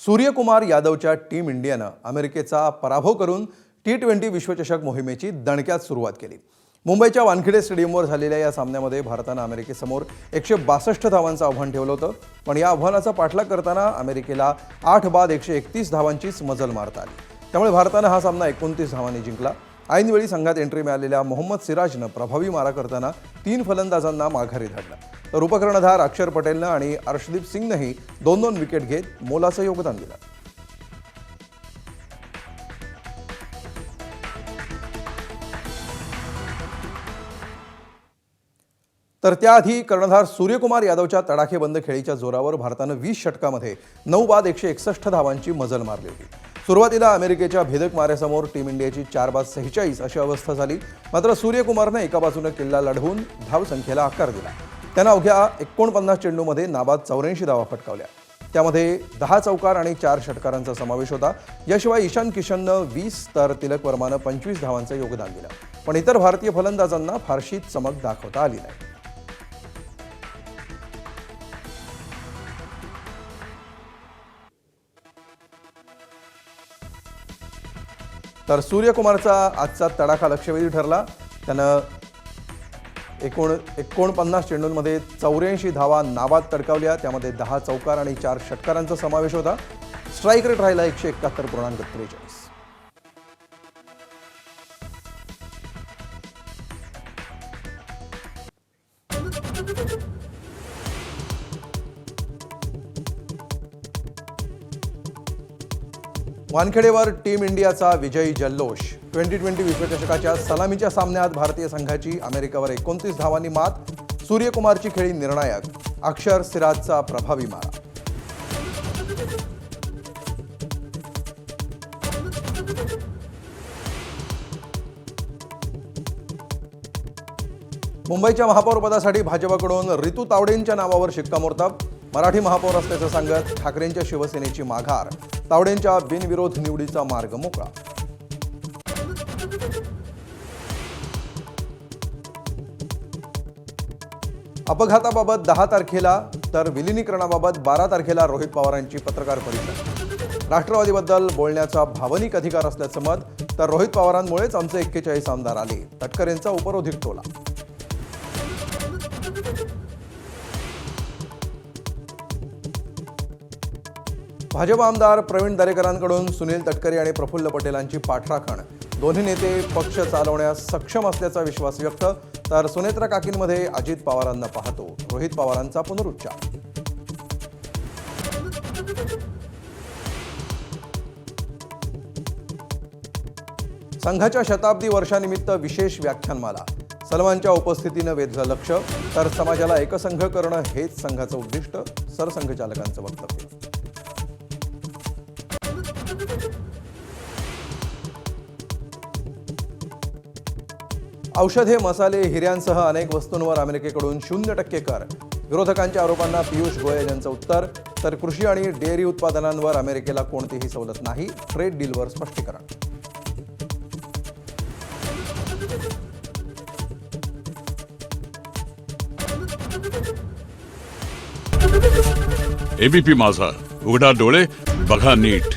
Suryakumar यादवच्या team इंडियानं अमेरिकेचा पराभव करून T20 विश्वचषक मोहिमेची दणक्यात सुरुवात केली। मुंबईच्या वानखेडे स्टेडियमवर झालेल्या या सामन्यामध्ये भारतानं अमेरिकेसमोर 162 धावांचं आव्हान ठेवलं होतं, पण या आव्हानाचा पाठलाग करताना अमेरिकेला 8 बाद 131 धावांचीच मजल मारता आली। त्यामुळे भारतानं हा सामना 29 धावांनी जिंकला। ऐनवेळी संघात एंट्री मिळालेल्या मोहम्मद सिराजनं प्रभावी मारा करताना 3 फलंदाजांना माघारी धाडलं, तर उपकर्णधार अक्षर पटेलनं आणि अर्शदीप सिंगनंही 2-2 विकेट घेत मोलाचं योगदान दिलं। तर त्याआधी कर्णधार सूर्यकुमार यादवच्या तडाखेबंद खेळीच्या जोरावर भारतानं 20 षटकामध्ये 9 बाद 161 धावांची मजल मारली होती। सुरुवातीला अमेरिकेच्या भेदक माऱ्यासमोर टीम इंडियाची 4 बाद 46 अशी अवस्था झाली, मात्र सूर्यकुमारनं एका बाजूने किल्ला लढवून धावसंख्येला आकार दिला। त्यानं अवघ्या 49 चेंडूमध्ये नाबाद 84 धावा फटकावल्या, त्यामध्ये 10 चौकार आणि 4 षटकारांचा समावेश होता। याशिवाय ईशान किशननं 20 तर तिलक वर्मानं 25 धावांचं योगदान दिलं, पण इतर भारतीय फलंदाजांना फारशी चमक दाखवता आली नाही। तर सूर्यकुमारचा आजचा तडाखा लक्षवेधी ठरला। त्यानं 49 चेंडूंमध्ये 84 धावा नाबाद तडकावल्या, त्यामध्ये 10 चौकार आणि 4 षटकारांचा समावेश होता। स्ट्राईक रेट राहिला 171.43। वानखेडेवर टीम इंडियाचा विजयी जल्लोष। T20 विश्वचषकाच्या सलामीच्या सामन्यात भारतीय संघाची अमेरिकेवर 29 धावांनी मात। सूर्यकुमारची खेळी निर्णायक, अक्षर सिराजचा प्रभावी मारा। मुंबईच्या महापौरपदासाठी भाजपकडून रितू तावडेंच्या नावावर शिक्कामोर्तब। मराठी महापौर असल्याचं सांगत ठाकरेंच्या शिवसेनेची माघार, तावडेंच्या बिनविरोध निवडीचा मार्ग मोकळा। अपघाताबाबत 10 तारखेला तर विलिनीकरणाबाबत 12 तारखेला रोहित पवारांची पत्रकार परिषद। राष्ट्रवादीबद्दल बोलण्याचा भावनिक अधिकार असल्याचं मत, तर रोहित पवारांमुळेच आमचे 41 आमदार आले, तटकरेंचा उपरोधिक टोला। भाजप आमदार प्रवीण दरेकरांकडून सुनील तटकरे आणि प्रफुल्ल पटेलांची पाठराखण। दोन्ही नेते पक्ष चालवण्यास सक्षम असल्याचा विश्वास व्यक्त, तर सुनेत्रा काकींमध्ये अजित पवारांना पाहतो, रोहित पवारांचा पुनरुच्चार। संघाच्या शताब्दी वर्षानिमित्त विशेष व्याख्यानमाला। सलमानच्या उपस्थितीनं वेधलं लक्ष, तर समाजाला एकसंघ करणं हेच संघाचं उद्दिष्ट, सरसंघचालकांचं वक्तव्य। औषधे, मसाले, हिऱ्यांसह अनेक वस्तूंवर अमेरिकेकडून 0% कर। विरोधकांच्या आरोपांना पियुष गोयल यांचं उत्तर, तर कृषी आणि डेअरी उत्पादनांवर अमेरिकेला कोणतीही सवलत नाही, ट्रेड डीलवर स्पष्टीकरण। एबीपी माझा, उघडा डोळे बघा नीट।